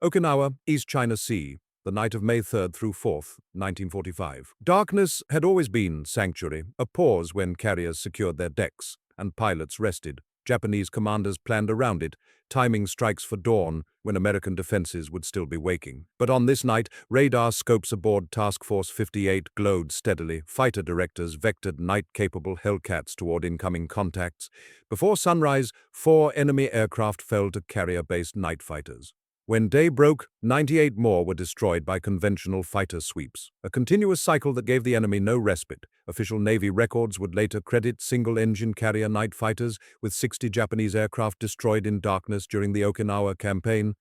Okinawa, East China Sea, the night of May 3rd through 4th, 1945. Darkness had always been sanctuary, a pause when carriers secured their decks and pilots rested. Japanese commanders planned around it, timing strikes for dawn when American defenses would still be waking. But on this night, radar scopes aboard Task Force 58 glowed steadily. Fighter directors vectored night-capable Hellcats toward incoming contacts. Before sunrise, 4 enemy aircraft fell to carrier-based night fighters. When day broke, 98 more were destroyed by conventional fighter sweeps, a continuous cycle that gave the enemy no respite. Official Navy records would later credit single-engine carrier night fighters with 60 Japanese aircraft destroyed in darkness during the Okinawa campaign,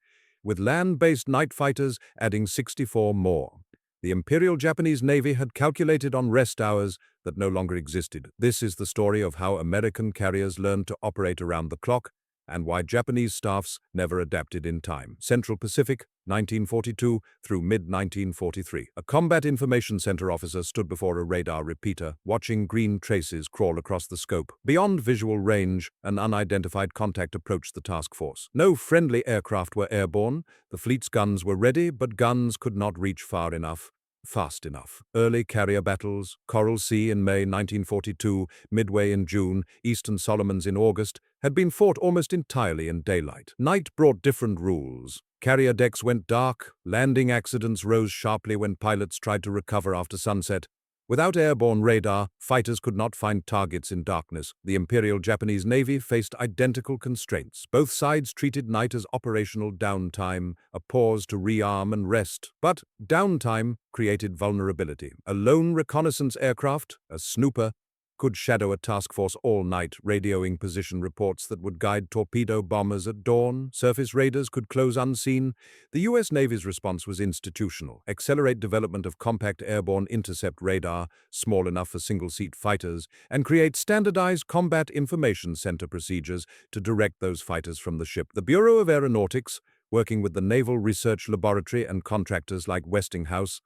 with land-based night fighters adding 64 more. The Imperial Japanese Navy had calculated on rest hours that no longer existed. This is the story of how American carriers learned to operate around the clock, and why Japanese staffs never adapted in time. Central Pacific, 1942 through mid-1943. A combat information center officer stood before a radar repeater, watching green traces crawl across the scope. Beyond visual range, an unidentified contact approached the task force. No friendly aircraft were airborne. The fleet's guns were ready, but guns could not reach far enough. Fast enough. Early carrier battles, Coral Sea in May 1942, Midway in June, Eastern Solomons in August, had been fought almost entirely in daylight. Night brought different rules. Carrier decks went dark, landing accidents rose sharply when pilots tried to recover after sunset. Without airborne radar, fighters could not find targets in darkness. The Imperial Japanese Navy faced identical constraints. Both sides treated night as operational downtime, a pause to rearm and rest. But downtime created vulnerability. A lone reconnaissance aircraft, a snooper, could shadow a task force all night, radioing position reports that would guide torpedo bombers at dawn. Surface raiders could close unseen. The U.S. Navy's response was institutional. Accelerate development of compact airborne intercept radar, small enough for single-seat fighters, and create standardized combat information center procedures to direct those fighters from the ship. The Bureau of Aeronautics, working with the Naval Research Laboratory and contractors like Westinghouse,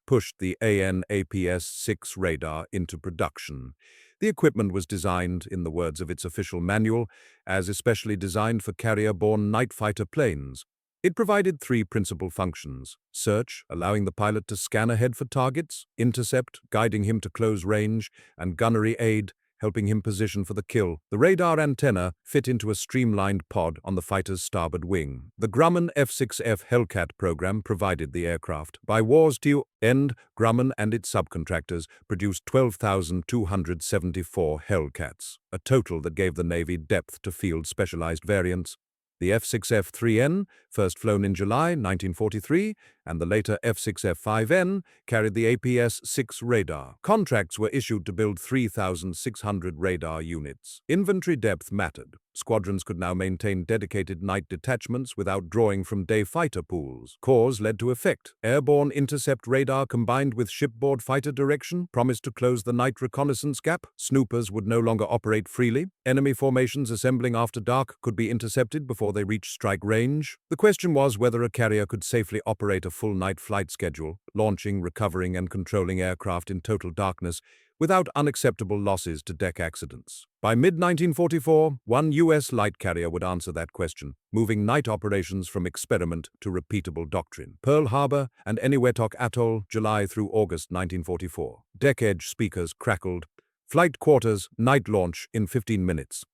pushed the AN/APS-6 radar into production. The equipment was designed, in the words of its official manual, as especially designed for carrier-borne night fighter planes. It provided 3 principal functions: search, allowing the pilot to scan ahead for targets; intercept, guiding him to close range; and gunnery aid, helping him position for the kill. The radar antenna fit into a streamlined pod on the fighter's starboard wing. The Grumman F6F Hellcat program provided the aircraft. By war's end, Grumman and its subcontractors produced 12,274 Hellcats, a total that gave the Navy depth to field specialized variants. The F6F-3N, first flown in July 1943, and the later F6F-5N carried the APS-6 radar. Contracts were issued to build 3,600 radar units. Inventory depth mattered. Squadrons could now maintain dedicated night detachments without drawing from day fighter pools. Cause led to effect. Airborne intercept radar combined with shipboard fighter direction promised to close the night reconnaissance gap. Snoopers would no longer operate freely. Enemy formations assembling after dark could be intercepted before they reached strike range. The question was whether a carrier could safely operate a full night flight schedule, launching, recovering, and controlling aircraft in total darkness, without unacceptable losses to deck accidents. By mid-1944, one U.S. light carrier would answer that question, moving night operations from experiment to repeatable doctrine. Pearl Harbor and Eniwetok Atoll, July through August 1944. Deck-edge speakers crackled. Flight quarters, night launch in 15 minutes.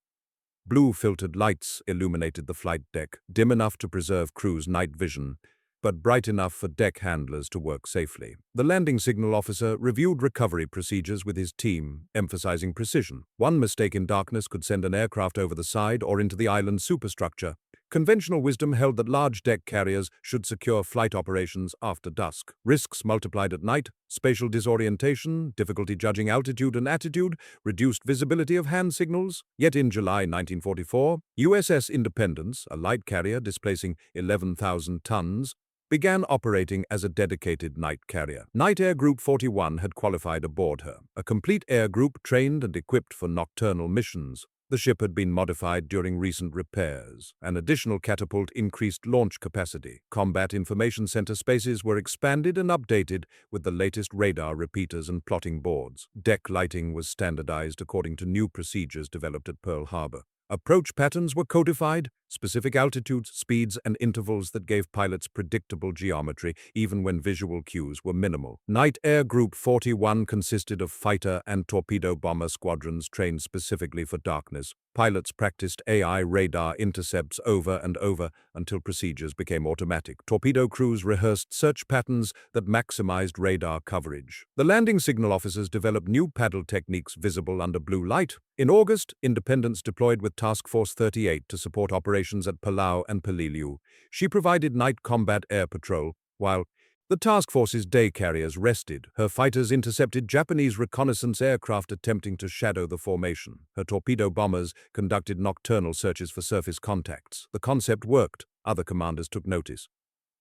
Blue-filtered lights illuminated the flight deck, dim enough to preserve crew's night vision, but bright enough for deck handlers to work safely. The landing signal officer reviewed recovery procedures with his team, emphasizing precision. One mistake in darkness could send an aircraft over the side or into the island superstructure. Conventional wisdom held that large deck carriers should secure flight operations after dusk. Risks multiplied at night, spatial disorientation, difficulty judging altitude and attitude, reduced visibility of hand signals. Yet in July 1944, USS Independence, a light carrier displacing 11,000 tons, began operating as a dedicated night carrier. Night Air Group 41 had qualified aboard her, a complete air group trained and equipped for nocturnal missions. The ship had been modified during recent repairs. An additional catapult increased launch capacity. Combat Information Center spaces were expanded and updated with the latest radar repeaters and plotting boards. Deck lighting was standardized according to new procedures developed at Pearl Harbor. Approach patterns were codified, specific altitudes, speeds, and intervals that gave pilots predictable geometry, even when visual cues were minimal. Night Air Group 41 consisted of fighter and torpedo bomber squadrons trained specifically for darkness. Pilots practiced AI radar intercepts over and over until procedures became automatic. Torpedo crews rehearsed search patterns that maximized radar coverage. The landing signal officers developed new paddle techniques visible under blue light. In August, Independence deployed with Task Force 38 to support operations at Palau and Peleliu. She provided night combat air patrol, while the task force's day carriers rested. Her fighters intercepted Japanese reconnaissance aircraft attempting to shadow the formation. Her torpedo bombers conducted nocturnal searches for surface contacts. The concept worked. Other commanders took notice.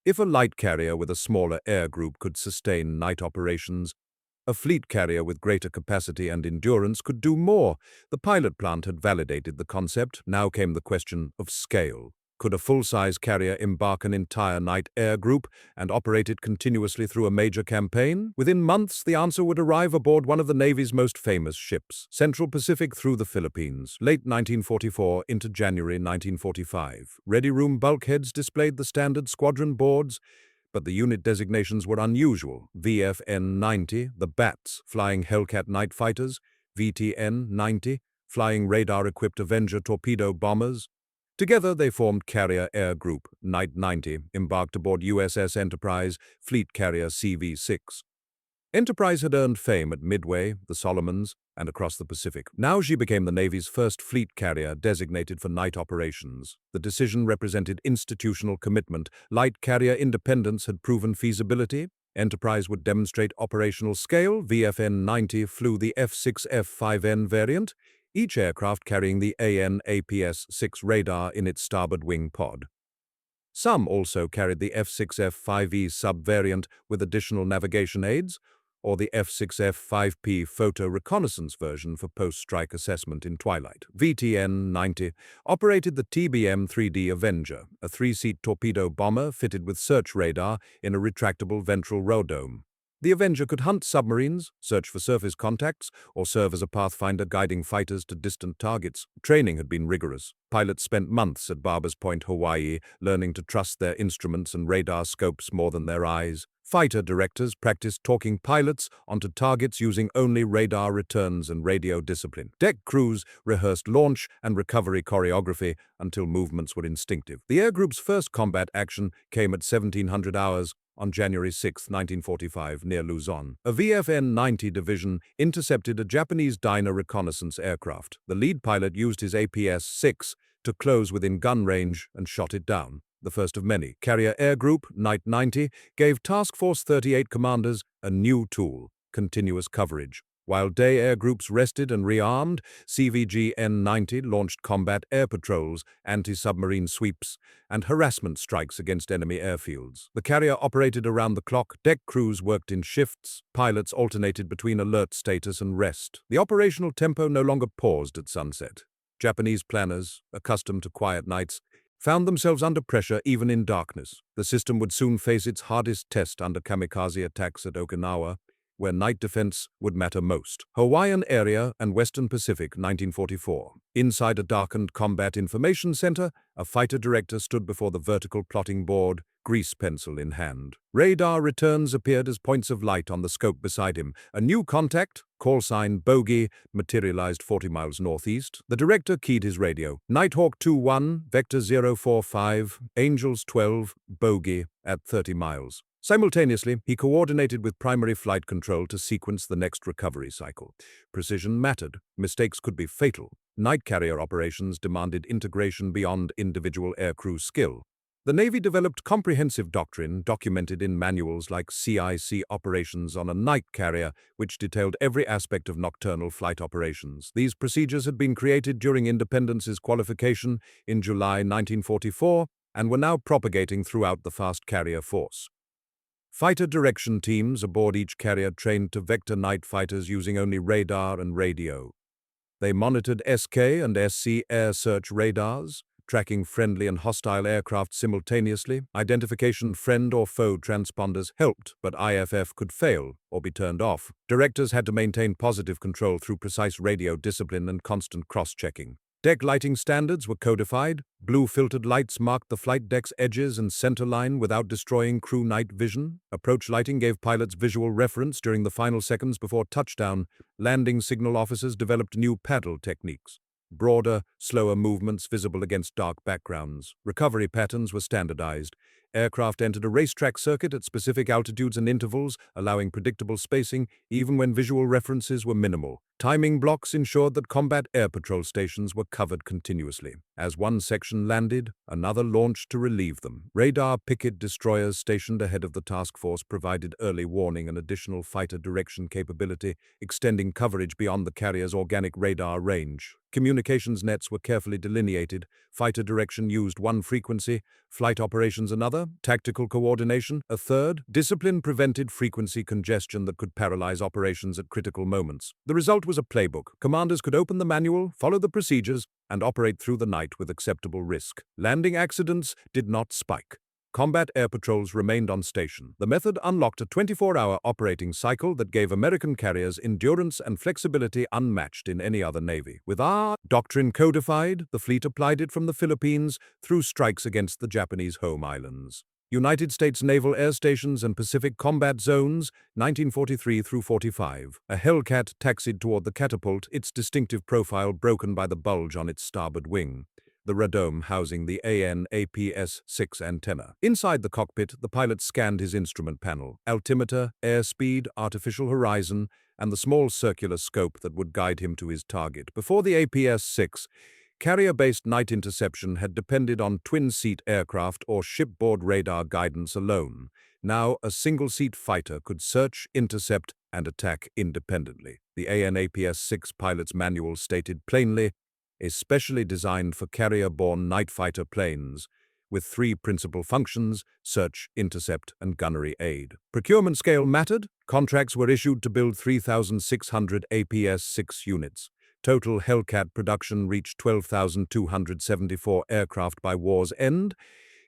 If a light carrier with a smaller air group could sustain night operations, a fleet carrier with greater capacity and endurance could do more. The pilot plant had validated the concept. Now came the question of scale. Could a full-size carrier embark an entire night air group and operate it continuously through a major campaign? Within months, the answer would arrive aboard one of the Navy's most famous ships, Central Pacific through the Philippines, late 1944 into January 1945. Ready room bulkheads displayed the standard squadron boards, but the unit designations were unusual. VFN-90, the Bats, flying Hellcat night fighters, VTN-90, flying radar-equipped Avenger torpedo bombers. Together they formed Carrier Air Group. Night 90 embarked aboard USS Enterprise, fleet carrier CV-6. Enterprise had earned fame at Midway, the Solomons, and across the Pacific. Now she became the Navy's first fleet carrier designated for night operations. The decision represented institutional commitment. Light carrier Independence had proven feasibility. Enterprise would demonstrate operational scale. VFN-90 flew the F6F-5N variant, each aircraft carrying the AN/APS-6 radar in its starboard wing pod. Some also carried the F6F-5E sub-variant with additional navigation aids, or the F6F-5P photo reconnaissance version for post-strike assessment in twilight. VTN-90 operated the TBM-3D Avenger, a three-seat torpedo bomber fitted with search radar in a retractable ventral radome. The Avenger could hunt submarines, search for surface contacts, or serve as a pathfinder guiding fighters to distant targets. Training had been rigorous. Pilots spent months at Barbers Point, Hawaii, learning to trust their instruments and radar scopes more than their eyes. Fighter directors practiced talking pilots onto targets using only radar returns and radio discipline. Deck crews rehearsed launch and recovery choreography until movements were instinctive. The air group's first combat action came at 1700 hours on January 6, 1945, near Luzon. A VFN-90 division intercepted a Japanese Dyna reconnaissance aircraft. The lead pilot used his APS-6 to close within gun range and shot it down. The first of many. Carrier Air Group, Night 90, gave Task Force 38 commanders a new tool, continuous coverage. While day air groups rested and rearmed, CVG-N-90 launched combat air patrols, anti-submarine sweeps, and harassment strikes against enemy airfields. The carrier operated around the clock. Deck crews worked in shifts. Pilots alternated between alert status and rest. The operational tempo no longer paused at sunset. Japanese planners, accustomed to quiet nights, found themselves under pressure even in darkness. The system would soon face its hardest test under kamikaze attacks at Okinawa, where night defense would matter most. Hawaiian Area and Western Pacific, 1944. Inside a darkened combat information center, a fighter director stood before the vertical plotting board, grease pencil in hand. Radar returns appeared as points of light on the scope beside him. A new contact, call sign Bogey, materialized 40 miles northeast. The director keyed his radio. Nighthawk 2-1, Vector 045, Angels 12, Bogey, at 30 miles. Simultaneously, he coordinated with primary flight control to sequence the next recovery cycle. Precision mattered. Mistakes could be fatal. Night carrier operations demanded integration beyond individual aircrew skill. The Navy developed comprehensive doctrine documented in manuals like CIC Operations on a Night Carrier, which detailed every aspect of nocturnal flight operations. These procedures had been created during Independence's qualification in July 1944 and were now propagating throughout the fast carrier force. Fighter direction teams aboard each carrier trained to vector night fighters using only radar and radio. They monitored SK and SC air search radars, tracking friendly and hostile aircraft simultaneously. Identification friend or foe transponders helped, but IFF could fail or be turned off. Directors had to maintain positive control through precise radio discipline and constant cross-checking. Deck lighting standards were codified. Blue filtered lights marked the flight deck's edges and center line without destroying crew night vision. Approach lighting gave pilots visual reference during the final seconds before touchdown. Landing signal officers developed new paddle techniques. Broader, slower movements visible against dark backgrounds. Recovery patterns were standardized. Aircraft entered a racetrack circuit at specific altitudes and intervals, allowing predictable spacing even when visual references were minimal. Timing blocks ensured that combat air patrol stations were covered continuously. As one section landed, another launched to relieve them. Radar picket destroyers stationed ahead of the task force provided early warning and additional fighter direction capability, extending coverage beyond the carrier's organic radar range. Communications nets were carefully delineated. Fighter direction used one frequency, flight operations another, tactical coordination a third. Discipline prevented frequency congestion that could paralyze operations at critical moments. The result was a playbook. Commanders could open the manual, follow the procedures, and operate through the night with acceptable risk. Landing accidents did not spike. Combat air patrols remained on station. The method unlocked a 24-hour operating cycle that gave American carriers endurance and flexibility unmatched in any other navy. With our doctrine codified, the fleet applied it from the Philippines through strikes against the Japanese home islands. United States Naval Air Stations and Pacific Combat Zones, 1943 through 45. A Hellcat taxied toward the catapult, its distinctive profile broken by the bulge on its starboard wing, the radome housing the AN/APS-6 antenna. Inside the cockpit, the pilot scanned his instrument panel, altimeter, airspeed, artificial horizon, and the small circular scope that would guide him to his target. Before the APS-6, carrier-based night interception had depended on twin-seat aircraft or shipboard radar guidance alone. Now, a single-seat fighter could search, intercept, and attack independently. The AN/APS-6 pilot's manual stated plainly, is specially designed for carrier-borne night fighter planes, with three principal functions: search, intercept, and gunnery aid. Procurement scale mattered. Contracts were issued to build 3,600 APS-6 units. Total Hellcat production reached 12,274 aircraft by war's end,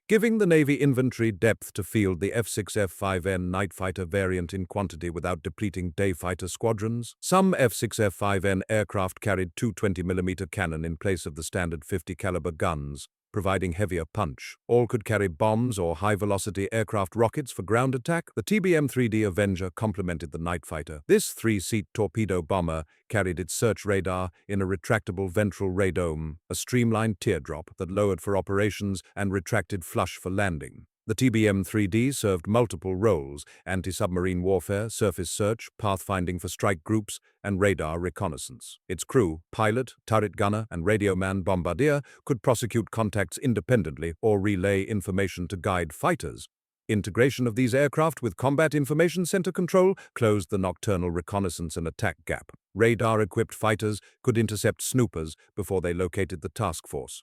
giving the Navy infantry depth to field the F6F-5N night fighter variant in quantity without depleting day fighter squadrons. Some F6F-5N aircraft carried two 20mm cannon in place of the standard 50-caliber guns, providing heavier punch. All could carry bombs or high-velocity aircraft rockets for ground attack. The TBM-3D Avenger complemented the night fighter. This three-seat torpedo bomber carried its search radar in a retractable ventral radome, a streamlined teardrop that lowered for operations and retracted flush for landing. The TBM-3D served multiple roles: anti-submarine warfare, surface search, pathfinding for strike groups, and radar reconnaissance. Its crew, pilot, turret gunner, and radio man bombardier could prosecute contacts independently or relay information to guide fighters. Integration of these aircraft with Combat Information Center control closed the nocturnal reconnaissance and attack gap. Radar-equipped fighters could intercept snoopers before they located the task force.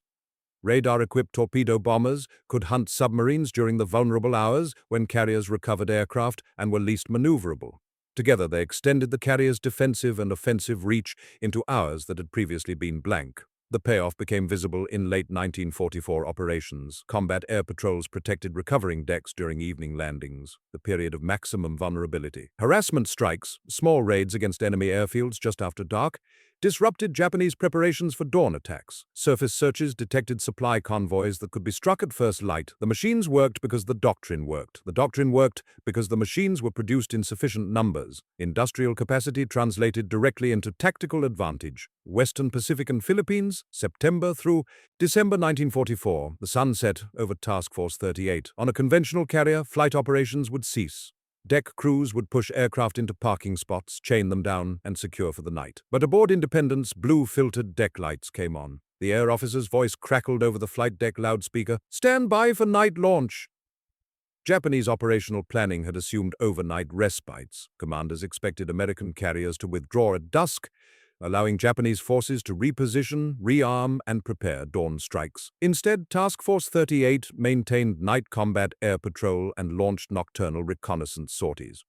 Radar-equipped torpedo bombers could hunt submarines during the vulnerable hours when carriers recovered aircraft and were least maneuverable. Together, they extended the carrier's defensive and offensive reach into hours that had previously been blank. The payoff became visible in late 1944 operations. Combat air patrols protected recovering decks during evening landings, the period of maximum vulnerability. Harassment strikes, small raids against enemy airfields just after dark, disrupted Japanese preparations for dawn attacks. Surface searches detected supply convoys that could be struck at first light. The machines worked because the doctrine worked. The doctrine worked because the machines were produced in sufficient numbers. Industrial capacity translated directly into tactical advantage. Western Pacific and Philippines, September through December 1944, the sun set over Task Force 38. On a conventional carrier, flight operations would cease. Deck crews would push aircraft into parking spots, chain them down, and secure for the night. But aboard Independence, blue-filtered deck lights came on. The air officer's voice crackled over the flight deck loudspeaker. "Stand by for night launch!" Japanese operational planning had assumed overnight respites. Commanders expected American carriers to withdraw at dusk, allowing Japanese forces to reposition, rearm, and prepare dawn strikes. Instead, Task Force 38 maintained night combat air patrol and launched nocturnal reconnaissance sorties.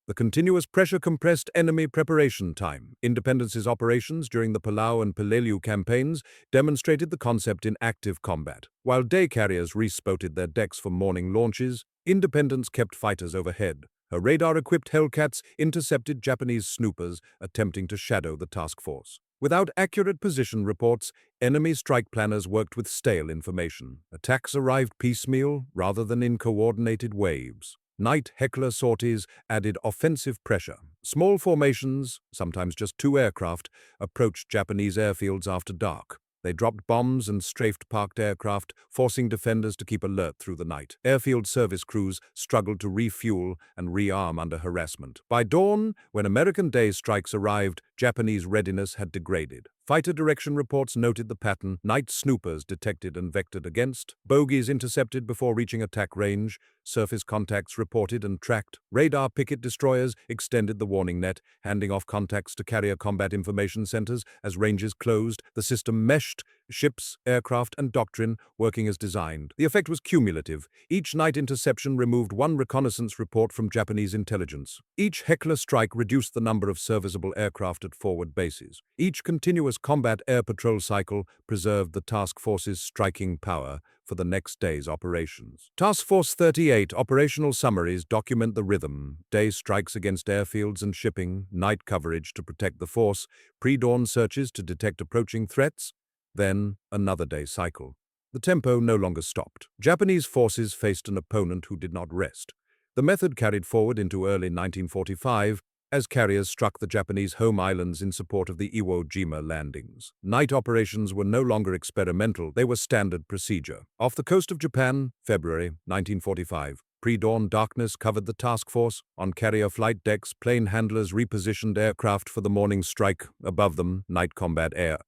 The continuous pressure compressed enemy preparation time. Independence's operations during the Palau and Peleliu campaigns demonstrated the concept in active combat. While day carriers respotted their decks for morning launches, Independence kept fighters overhead. Her radar-equipped Hellcats intercepted Japanese snoopers attempting to shadow the task force. Without accurate position reports, enemy strike planners worked with stale information. Attacks arrived piecemeal rather than in coordinated waves. Night Heckler sorties added offensive pressure. Small formations, sometimes just 2 aircraft, approached Japanese airfields after dark. They dropped bombs and strafed parked aircraft, forcing defenders to keep alert through the night. Airfield service crews struggled to refuel and rearm under harassment. By dawn, when American day strikes arrived, Japanese readiness had degraded. Fighter direction reports noted the pattern: night snoopers detected and vectored against, bogies intercepted before reaching attack range, surface contacts reported and tracked. Radar picket destroyers extended the warning net, handing off contacts to carrier combat information centers as ranges closed. The system meshed ships, aircraft, and doctrine working as designed. The effect was cumulative. Each night interception removed 1 reconnaissance report from Japanese intelligence. Each Heckler strike reduced the number of serviceable aircraft at forward bases. Each continuous combat air patrol cycle preserved the task force's striking power for the next day's operations. Task Force 38 operational summaries document the rhythm: day strikes against airfields and shipping, night coverage to protect the force, pre-dawn searches to detect approaching threats, then another day cycle. The tempo no longer stopped. Japanese forces faced an opponent who did not rest. The method carried forward into early 1945 as carriers struck the Japanese home islands in support of the Iwo Jima landings. Night operations were no longer experimental, they were standard procedure. Off the coast of Japan, February 1945. Pre-dawn darkness covered the task force. On carrier flight decks, plane handlers repositioned aircraft for the morning strike. Above them, night combat air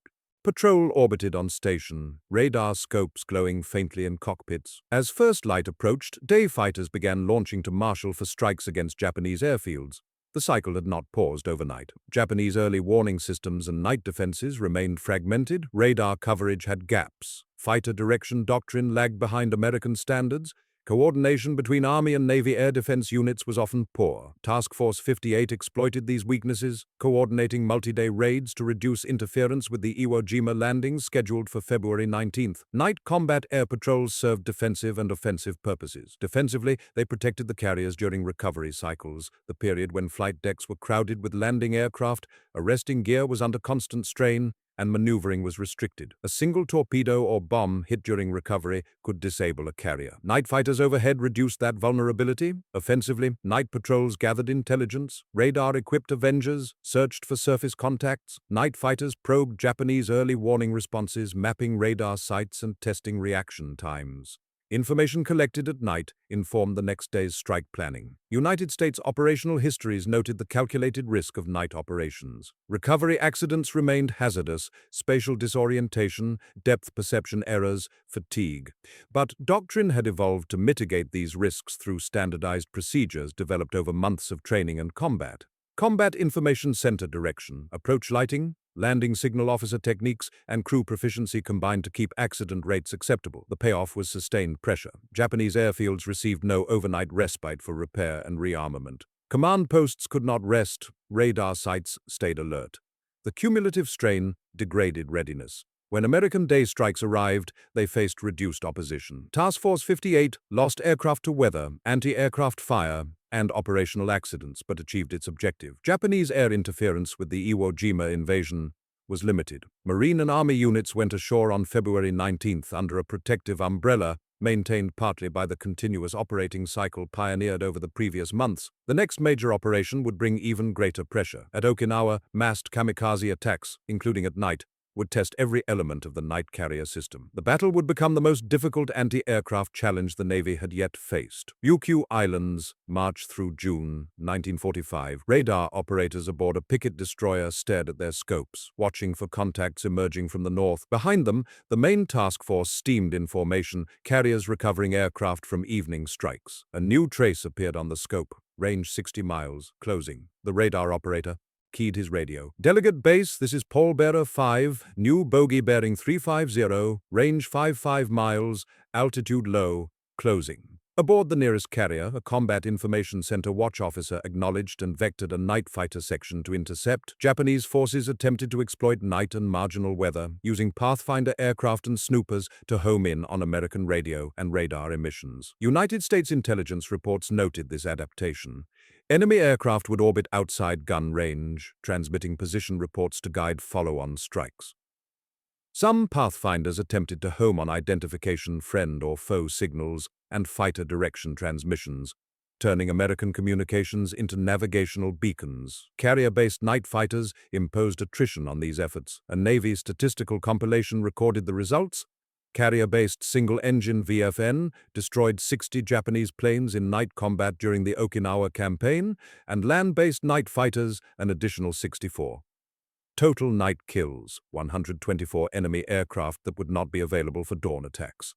patrol orbited on station, radar scopes glowing faintly in cockpits. As first light approached, day fighters began launching to marshal for strikes against Japanese airfields. The cycle had not paused overnight. Japanese early warning systems and night defenses remained fragmented. Radar coverage had gaps. Fighter direction doctrine lagged behind American standards. Coordination between Army and Navy air defense units was often poor. Task Force 58 exploited these weaknesses, coordinating multi-day raids to reduce interference with the Iwo Jima landings scheduled for February 19th. Night combat air patrols served defensive and offensive purposes. Defensively, they protected the carriers during recovery cycles, the period when flight decks were crowded with landing aircraft, arresting gear was under constant strain, and maneuvering was restricted. A single torpedo or bomb hit during recovery could disable a carrier. Night fighters overhead reduced that vulnerability. Offensively, night patrols gathered intelligence. Radar-equipped Avengers searched for surface contacts. Night fighters probed Japanese early warning responses, mapping radar sites and testing reaction times. Information collected at night informed the next day's strike planning. United States operational histories noted the calculated risk of night operations. Recovery accidents remained hazardous, spatial disorientation, depth perception errors, fatigue. But doctrine had evolved to mitigate these risks through standardized procedures developed over months of training and combat. Combat Information Center direction, approach lighting, landing signal officer techniques, and crew proficiency combined to keep accident rates acceptable. The payoff was sustained pressure. Japanese airfields received no overnight respite for repair and rearmament. Command posts could not rest. Radar sites stayed alert. The cumulative strain degraded readiness. When American day strikes arrived, they faced reduced opposition. Task Force 58 lost aircraft to weather, anti-aircraft fire, and operational accidents, but achieved its objective. Japanese air interference with the Iwo Jima invasion was limited. Marine and Army units went ashore on February 19th under a protective umbrella maintained partly by the continuous operating cycle pioneered over the previous months. The next major operation would bring even greater pressure. At Okinawa, massed kamikaze attacks, including at night, would test every element of the night carrier system. The battle would become the most difficult anti-aircraft challenge the Navy had yet faced. Ryukyu Islands, March through June 1945. Radar operators aboard a picket destroyer stared at their scopes, watching for contacts emerging from the north. Behind them, the main task force steamed in formation, carriers recovering aircraft from evening strikes. A new trace appeared on the scope. Range 60 miles, closing. The radar operator keyed his radio. Delegate base, this is Pallbearer 5, new bogey bearing 350, range 55 miles, altitude low, closing. Aboard the nearest carrier, a combat information center watch officer acknowledged and vectored a night fighter section to intercept. Japanese forces attempted to exploit night and marginal weather, using Pathfinder aircraft and snoopers to home in on American radio and radar emissions. United States intelligence reports noted this adaptation. Enemy aircraft would orbit outside gun range, transmitting position reports to guide follow-on strikes. Some pathfinders attempted to home on identification friend or foe signals and fighter direction transmissions, turning American communications into navigational beacons. Carrier-based night fighters imposed attrition on these efforts. A Navy statistical compilation recorded the results. Carrier-based single-engine VFN destroyed 60 Japanese planes in night combat during the Okinawa campaign, and land-based night fighters an additional 64. Total night kills, 124 enemy aircraft that would not be available for dawn attacks.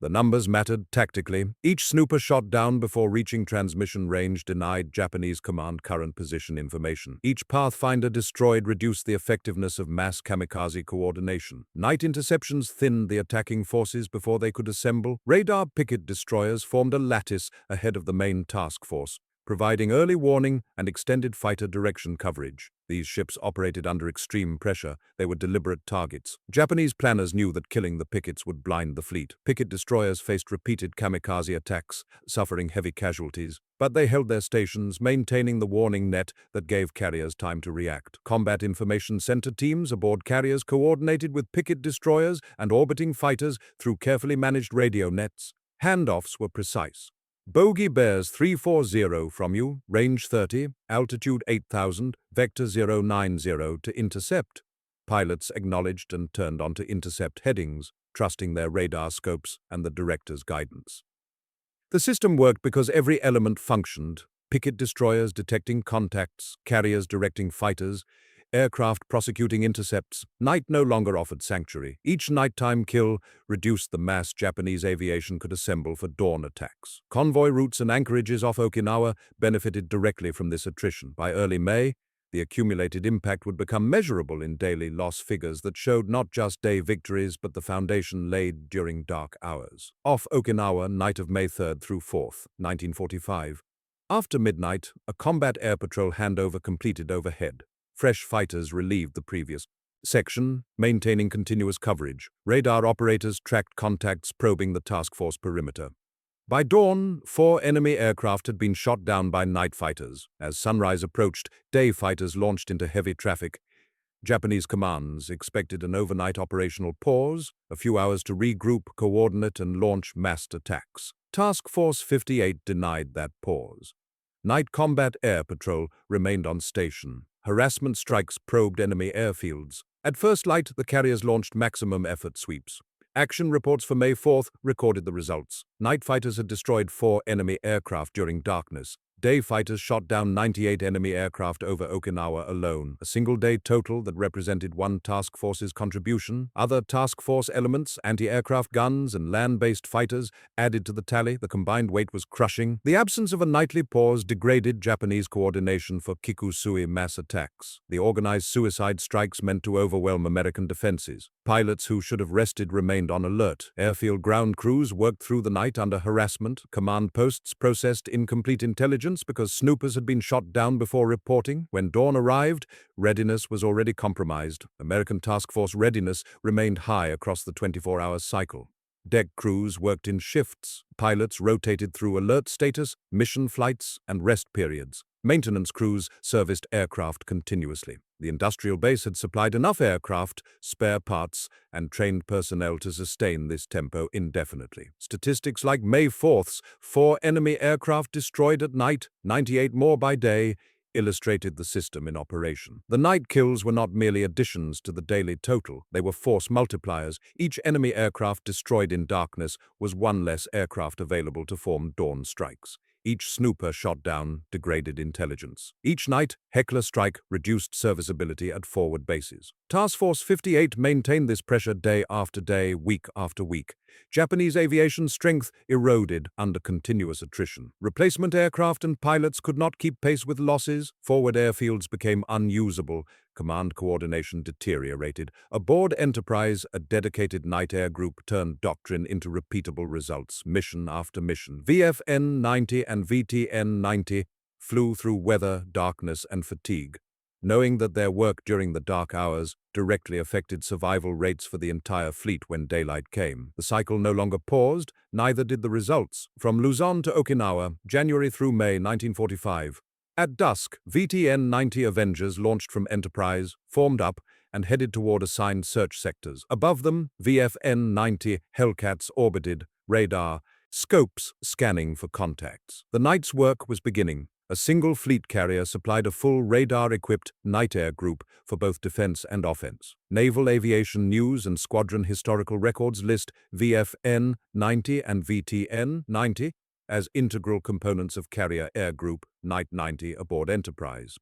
The numbers mattered tactically. Each snooper shot down before reaching transmission range denied Japanese command current position information. Each pathfinder destroyed reduced the effectiveness of mass kamikaze coordination. Night interceptions thinned the attacking forces before they could assemble. Radar picket destroyers formed a lattice ahead of the main task force, providing early warning and extended fighter direction coverage. These ships operated under extreme pressure. They were deliberate targets. Japanese planners knew that killing the pickets would blind the fleet. Picket destroyers faced repeated kamikaze attacks, suffering heavy casualties, but they held their stations, maintaining the warning net that gave carriers time to react. Combat Information Center teams aboard carriers coordinated with picket destroyers and orbiting fighters through carefully managed radio nets. Handoffs were precise. Bogey bears 340 from you, range 30, altitude 8,000, vector 090 to intercept. Pilots acknowledged and turned onto intercept headings, trusting their radar scopes and the director's guidance. The system worked because every element functioned: picket destroyers detecting contacts, carriers directing fighters, aircraft prosecuting intercepts. Night no longer offered sanctuary. Each nighttime kill reduced the mass Japanese aviation could assemble for dawn attacks. Convoy routes and anchorages off Okinawa benefited directly from this attrition. By early May, the accumulated impact would become measurable in daily loss figures that showed not just day victories but the foundation laid during dark hours. Off Okinawa, night of May 3rd through 4th, 1945. After midnight, a combat air patrol handover completed overhead. Fresh fighters relieved the previous section, maintaining continuous coverage. Radar operators tracked contacts, probing the task force perimeter. By dawn, 4 enemy aircraft had been shot down by night fighters. As sunrise approached, day fighters launched into heavy traffic. Japanese commands expected an overnight operational pause, a few hours to regroup, coordinate, and launch massed attacks. Task Force 58 denied that pause. Night combat air patrol remained on station. Harassment strikes probed enemy airfields. At first light, the carriers launched maximum effort sweeps. Action reports for May 4th recorded the results. Night fighters had destroyed 4 enemy aircraft during darkness. Day fighters shot down 98 enemy aircraft over Okinawa alone, a single-day total that represented one task force's contribution. Other task force elements, anti-aircraft guns and land-based fighters, added to the tally. The combined weight was crushing. The absence of a nightly pause degraded Japanese coordination for Kikusui mass attacks. The organized suicide strikes meant to overwhelm American defenses. Pilots who should have rested remained on alert. Airfield ground crews worked through the night under harassment. Command posts processed incomplete intelligence because snoopers had been shot down before reporting. When dawn arrived, readiness was already compromised. American task force readiness remained high across the 24-hour cycle. Deck crews worked in shifts. Pilots rotated through alert status, mission flights, and rest periods. Maintenance crews serviced aircraft continuously. The industrial base had supplied enough aircraft, spare parts, and trained personnel to sustain this tempo indefinitely. Statistics like May 4th's 4 enemy aircraft destroyed at night, 98 more by day, illustrated the system in operation. The night kills were not merely additions to the daily total, they were force multipliers. Each enemy aircraft destroyed in darkness was one less aircraft available to form dawn strikes. Each snooper shot down degraded intelligence. Each night, heckler strike reduced serviceability at forward bases. Task Force 58 maintained this pressure day after day, week after week. Japanese aviation strength eroded under continuous attrition. Replacement aircraft and pilots could not keep pace with losses. Forward airfields became unusable. Command coordination deteriorated. Aboard Enterprise, a dedicated night air group turned doctrine into repeatable results, mission after mission. VFN 90 and VTN 90 flew through weather, darkness, and fatigue, knowing that their work during the dark hours directly affected survival rates for the entire fleet when daylight came. The cycle no longer paused, neither did the results. From Luzon to Okinawa, January through May 1945, At dusk, VTN-90 Avengers launched from Enterprise, formed up, and headed toward assigned search sectors. Above them, VFN-90 Hellcats orbited, radar, scopes scanning for contacts. The night's work was beginning. A single fleet carrier supplied a full radar-equipped night air group for both defense and offense. Naval Aviation News and Squadron Historical Records list VFN-90 and VTN-90 as integral components of Carrier Air Group Night 90 aboard Enterprise.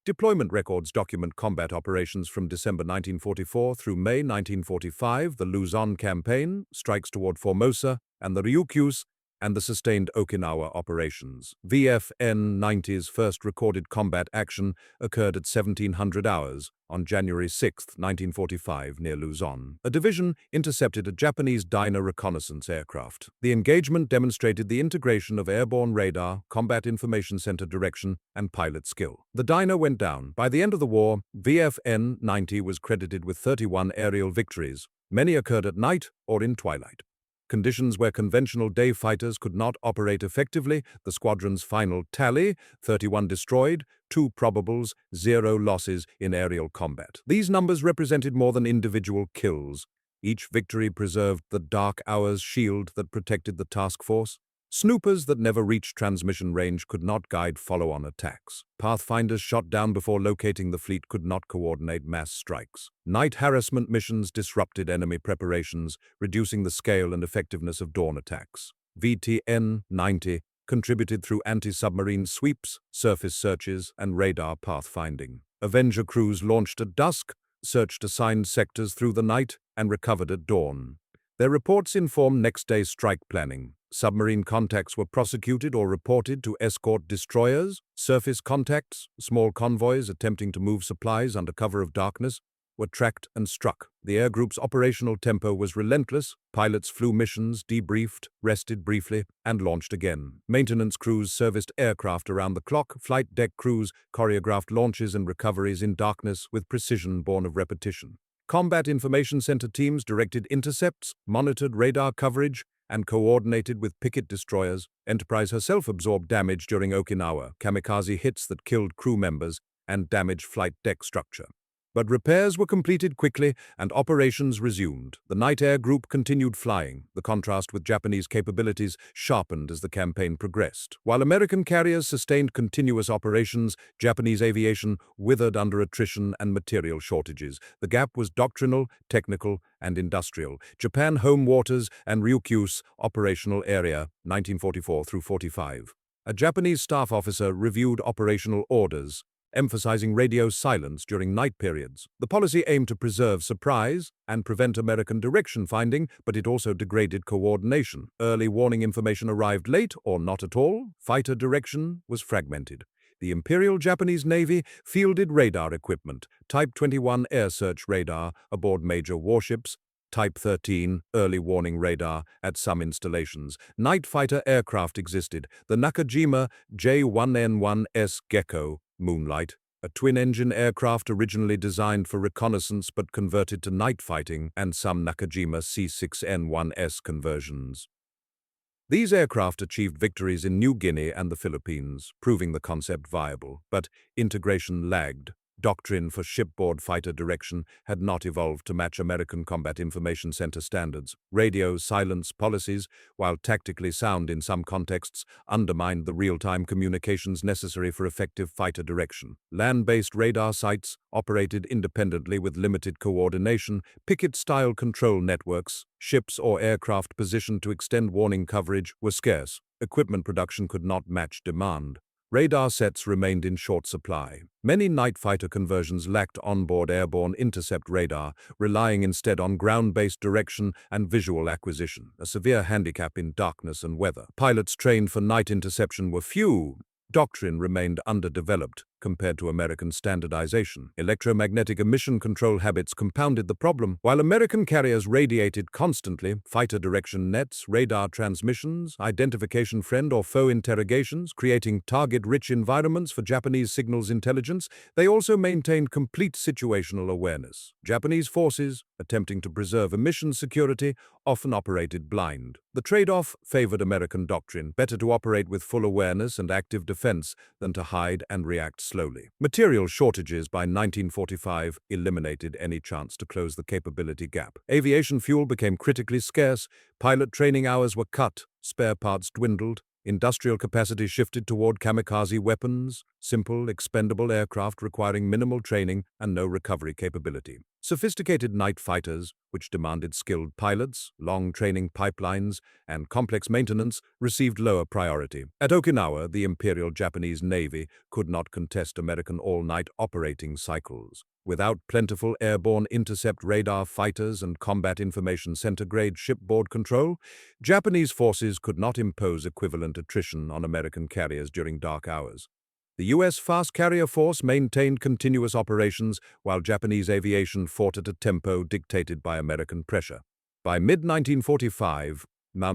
Deployment records document combat operations from December 1944 through May 1945, the Luzon campaign, strikes toward Formosa, and the Ryukyus, and the sustained Okinawa operations. VFN-90's first recorded combat action occurred at 1700 hours on January 6, 1945, near Luzon. A division intercepted a Japanese Dyna reconnaissance aircraft. The engagement demonstrated the integration of airborne radar, combat information center direction, and pilot skill. The Dyna went down. By the end of the war, VFN-90 was credited with 31 aerial victories. Many occurred at night or in twilight. Conditions where conventional day fighters could not operate effectively, the squadron's final tally, 31 destroyed, 2 probables, 0 losses in aerial combat. These numbers represented more than individual kills. Each victory preserved the dark hours shield that protected the task force. Snoopers that never reached transmission range could not guide follow-on attacks. Pathfinders shot down before locating the fleet could not coordinate mass strikes. Night harassment missions disrupted enemy preparations, reducing the scale and effectiveness of dawn attacks. VTN-90 contributed through anti-submarine sweeps, surface searches, and radar pathfinding. Avenger crews launched at dusk, searched assigned sectors through the night, and recovered at dawn. Their reports informed next-day strike planning. Submarine contacts were prosecuted or reported to escort destroyers. Surface contacts, small convoys attempting to move supplies under cover of darkness, were tracked and struck. The air group's operational tempo was relentless. Pilots flew missions, debriefed, rested briefly, and launched again. Maintenance crews serviced aircraft around the clock. Flight deck crews choreographed launches and recoveries in darkness with precision born of repetition. Combat Information Center teams directed intercepts, monitored radar coverage, and coordinated with picket destroyers. Enterprise herself absorbed damage during Okinawa, kamikaze hits that killed crew members and damaged flight deck structure. But repairs were completed quickly and operations resumed. The night air group continued flying. The contrast with Japanese capabilities sharpened as the campaign progressed. While American carriers sustained continuous operations, Japanese aviation withered under attrition and material shortages. The gap was doctrinal, technical, and industrial. Japan home waters and Ryukyus operational area, 1944 through 45. A Japanese staff officer reviewed operational orders, emphasizing radio silence during night periods. The policy aimed to preserve surprise and prevent American direction finding, but it also degraded coordination. Early warning information arrived late or not at all. Fighter direction was fragmented. The Imperial Japanese Navy fielded radar equipment, Type 21 air search radar aboard major warships, Type 13 early warning radar at some installations. Night fighter aircraft existed. The Nakajima J1N1S Gecko Moonlight, a twin-engine aircraft originally designed for reconnaissance but converted to night fighting, and some Nakajima C6N1S conversions. These aircraft achieved victories in New Guinea and the Philippines, proving the concept viable, but integration lagged. Doctrine for shipboard fighter direction had not evolved to match American Combat Information Center standards. Radio silence policies, while tactically sound in some contexts, undermined the real-time communications necessary for effective fighter direction. Land-based radar sites operated independently with limited coordination. Picket-style control networks, ships or aircraft positioned to extend warning coverage, were scarce. Equipment production could not match demand. Radar sets remained in short supply. Many night fighter conversions lacked onboard airborne intercept radar, relying instead on ground-based direction and visual acquisition, a severe handicap in darkness and weather. Pilots trained for night interception were few. Doctrine remained underdeveloped. compared to American standardization. Electromagnetic emission control habits compounded the problem. While American carriers radiated constantly, fighter direction nets, radar transmissions, identification friend or foe interrogations, creating target-rich environments for Japanese signals intelligence, they also maintained complete situational awareness. Japanese forces, attempting to preserve emission security, often operated blind. The trade-off favored American doctrine, better to operate with full awareness and active defense than to hide and react slowly. Material shortages by 1945 eliminated any chance to close the capability gap. Aviation fuel became critically scarce, pilot training hours were cut, spare parts dwindled, industrial capacity shifted toward kamikaze weapons, simple, expendable aircraft requiring minimal training and no recovery capability. Sophisticated night fighters, which demanded skilled pilots, long training pipelines, and complex maintenance, received lower priority. At Okinawa, the Imperial Japanese Navy could not contest American all-night operating cycles. Without plentiful airborne intercept radar fighters and combat information center-grade shipboard control, Japanese forces could not impose equivalent attrition on American carriers during dark hours. The U.S. fast carrier force maintained continuous operations while Japanese aviation fought at a tempo dictated by American pressure. By mid-1945,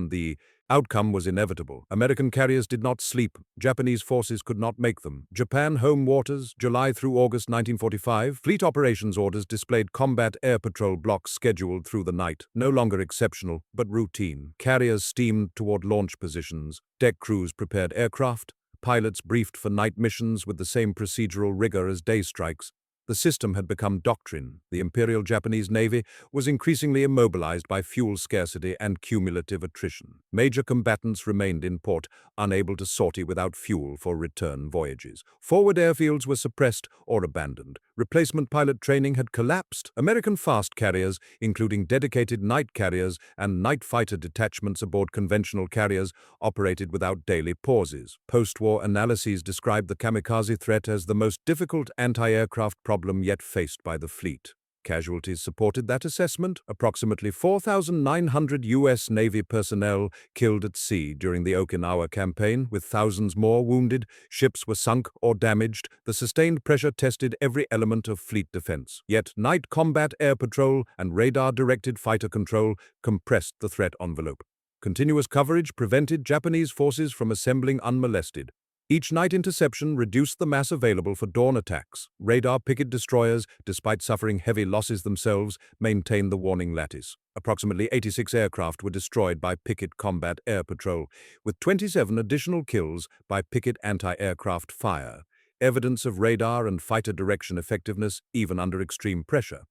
the outcome was inevitable. American carriers did not sleep. Japanese forces could not make them. Japan home waters, July through August 1945, fleet operations orders displayed combat air patrol blocks scheduled through the night, no longer exceptional, but routine. Carriers steamed toward launch positions. Deck crews prepared aircraft. Pilots briefed for night missions with the same procedural rigor as day strikes. The system had become doctrine. The Imperial Japanese Navy was increasingly immobilized by fuel scarcity and cumulative attrition. Major combatants remained in port, unable to sortie without fuel for return voyages. Forward airfields were suppressed or abandoned. Replacement pilot training had collapsed. American fast carriers, including dedicated night carriers and night fighter detachments aboard conventional carriers, operated without daily pauses. Post-war analyses described the kamikaze threat as the most difficult anti-aircraft problem yet faced by the fleet. Casualties supported that assessment. Approximately 4,900 U.S. Navy personnel killed at sea during the Okinawa campaign, with thousands more wounded. Ships were sunk or damaged. The sustained pressure tested every element of fleet defense. Yet night combat air patrol and radar-directed fighter control compressed the threat envelope. Continuous coverage prevented Japanese forces from assembling unmolested. Each night interception reduced the mass available for dawn attacks. Radar picket destroyers, despite suffering heavy losses themselves, maintained the warning lattice. Approximately 86 aircraft were destroyed by picket combat air patrol, with 27 additional kills by picket anti-aircraft fire, evidence of radar and fighter direction effectiveness even under extreme pressure.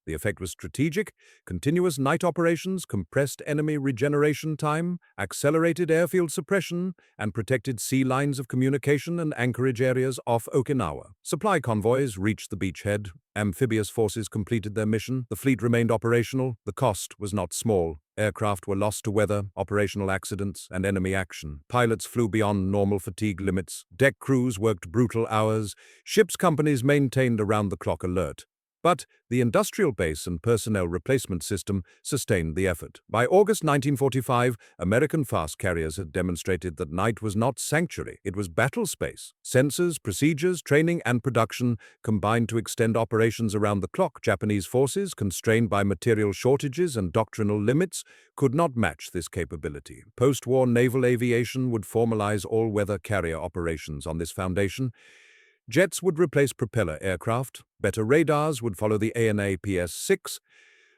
The effect was strategic. Continuous night operations compressed enemy regeneration time, accelerated airfield suppression, and protected sea lines of communication and anchorage areas off Okinawa. Supply convoys reached the beachhead. Amphibious forces completed their mission. The fleet remained operational. The cost was not small. Aircraft were lost to weather, operational accidents, and enemy action. Pilots flew beyond normal fatigue limits. Deck crews worked brutal hours. Ships companies maintained around-the-clock alert. But the industrial base and personnel replacement system sustained the effort. By August 1945, American fast carriers had demonstrated that night was not sanctuary, it was battle space. Sensors, procedures, training, and production combined to extend operations around the clock. Japanese forces, constrained by material shortages and doctrinal limits, could not match this capability. Post-war naval aviation would formalize all-weather carrier operations on this foundation. Jets would replace propeller aircraft, better radars would follow the ANA PS-6,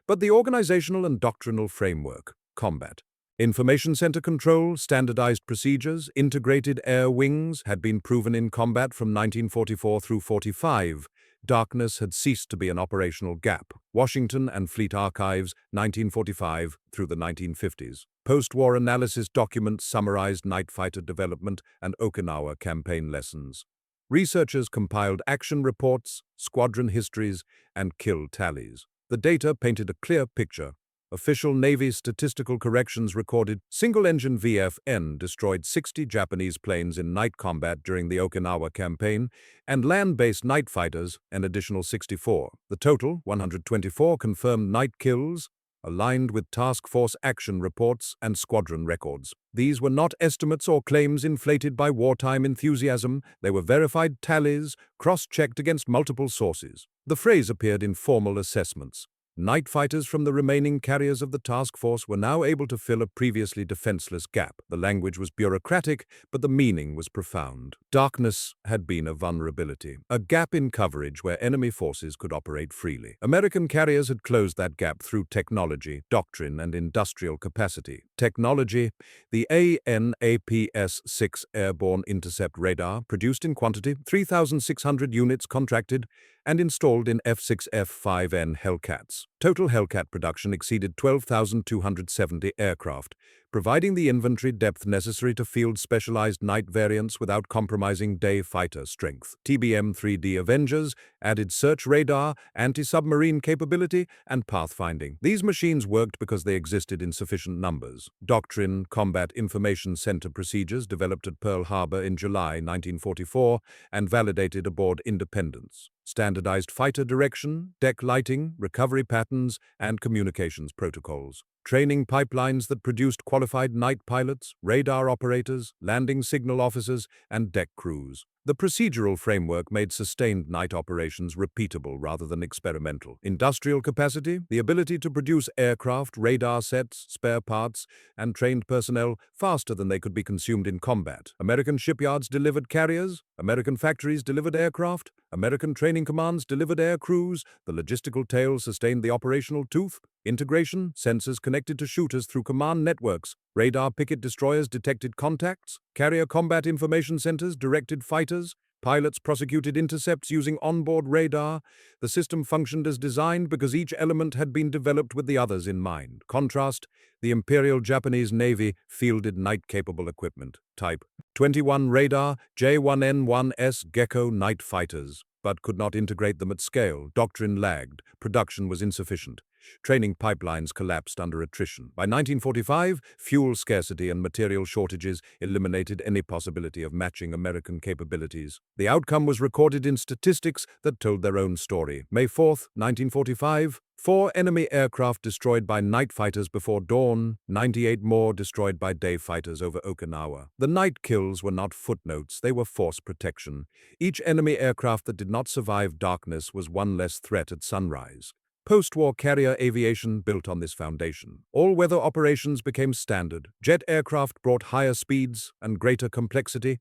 but the organizational and doctrinal framework, combat, information center control, standardized procedures, integrated air wings had been proven in combat from 1944 through 45. Darkness had ceased to be an operational gap. Washington and Fleet Archives, 1945 through the 1950s. Post-war analysis documents summarized night fighter development and Okinawa campaign lessons. Researchers compiled action reports, squadron histories, and kill tallies. The data painted a clear picture. Official Navy statistical corrections recorded single-engine VFN destroyed 60 Japanese planes in night combat during the Okinawa campaign, and land-based night fighters an additional 64. The total, 124 confirmed night kills, aligned with task force action reports and squadron records. These were not estimates or claims inflated by wartime enthusiasm. They were verified tallies, cross-checked against multiple sources. The phrase appeared in formal assessments. Night fighters from the remaining carriers of the task force were now able to fill a previously defenseless gap. The language was bureaucratic, but the meaning was profound. Darkness had been a vulnerability, a gap in coverage where enemy forces could operate freely. American carriers had closed that gap through technology, doctrine, and industrial capacity. Technology: the AN/APS-6 airborne intercept radar, produced in quantity, 3,600 units contracted, and installed in F6F-5N Hellcats. Total Hellcat production exceeded 12,270 aircraft, providing the inventory depth necessary to field specialized night variants without compromising day fighter strength. TBM-3D Avengers added search radar, anti-submarine capability, and pathfinding. These machines worked because they existed in sufficient numbers. Doctrine Combat Information Center procedures developed at Pearl Harbor in July 1944 and validated aboard Independence. Standardized fighter direction, deck lighting, recovery patterns, and communications protocols. Training pipelines that produced qualified night pilots, radar operators, landing signal officers, and deck crews. The procedural framework made sustained night operations repeatable rather than experimental. Industrial capacity: the ability to produce aircraft, radar sets, spare parts, and trained personnel faster than they could be consumed in combat. American shipyards delivered carriers, American factories delivered aircraft, American training commands delivered air crews. The logistical tail sustained the operational tooth. Integration: sensors connected to shooters through command networks. Radar picket destroyers detected contacts. Carrier combat information centers directed fighters. Pilots prosecuted intercepts using onboard radar. The system functioned as designed because each element had been developed with the others in mind. Contrast: the Imperial Japanese Navy fielded night-capable equipment. Type: 21 radar, J1N1S Gecko night fighters, but could not integrate them at scale. Doctrine lagged. Production was insufficient. Training pipelines collapsed under attrition. By 1945, fuel scarcity and material shortages eliminated any possibility of matching American capabilities. The outcome was recorded in statistics that told their own story. May 4, 1945, 4 enemy aircraft destroyed by night fighters before dawn, 98 more destroyed by day fighters over Okinawa. The night kills were not footnotes, they were force protection. Each enemy aircraft that did not survive darkness was one less threat at sunrise. Post-war carrier aviation built on this foundation. All-weather operations became standard. Jet aircraft brought higher speeds and greater complexity,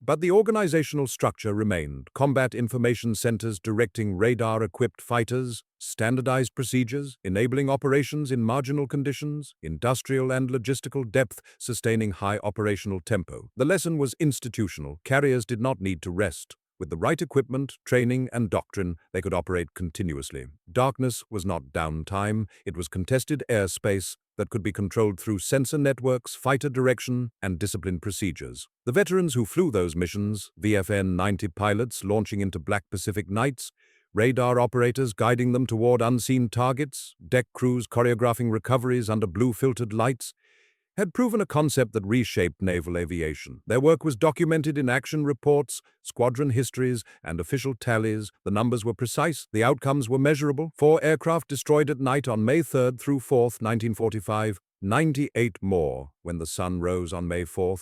but the organizational structure remained. Combat information centers directing radar-equipped fighters, standardized procedures, enabling operations in marginal conditions, industrial and logistical depth, sustaining high operational tempo. The lesson was institutional. Carriers did not need to rest. With the right equipment, training, and doctrine, they could operate continuously. Darkness was not downtime, it was contested airspace that could be controlled through sensor networks, fighter direction, and disciplined procedures. The veterans who flew those missions, VFN-90 pilots launching into Black Pacific nights, radar operators guiding them toward unseen targets, deck crews choreographing recoveries under blue-filtered lights, had proven a concept that reshaped naval aviation. Their work was documented in action reports, squadron histories, and official tallies. The numbers were precise, the outcomes were measurable. 4 aircraft destroyed at night on May 3 through 4, 1945, 98 more when the sun rose on May 4.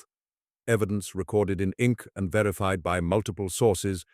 Evidence recorded in ink and verified by multiple sources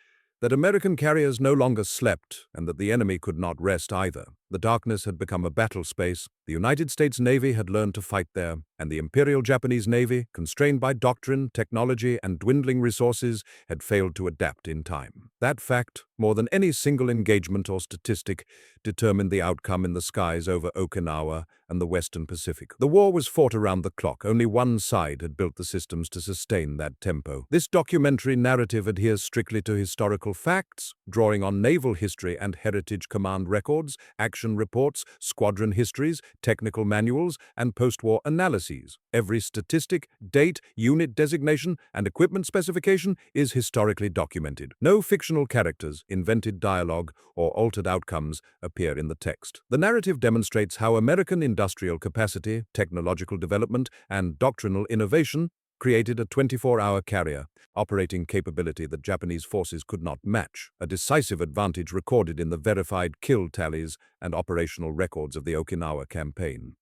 that American carriers no longer slept and that the enemy could not rest either. The darkness had become a battle space, the United States Navy had learned to fight there, and the Imperial Japanese Navy, constrained by doctrine, technology, and dwindling resources, had failed to adapt in time. That fact, more than any single engagement or statistic, determined the outcome in the skies over Okinawa and the Western Pacific. The war was fought around the clock. Only one side had built the systems to sustain that tempo. This documentary narrative adheres strictly to historical facts, drawing on naval history and heritage command records, action reports, squadron histories, technical manuals, and post-war analyses. Every statistic, date, unit designation, and equipment specification is historically documented. No fictional characters, invented dialogue, or altered outcomes appear in the text. The narrative demonstrates how American industrial capacity, technological development, and doctrinal innovation created a 24-hour carrier operating capability that Japanese forces could not match, a decisive advantage recorded in the verified kill tallies and operational records of the Okinawa campaign.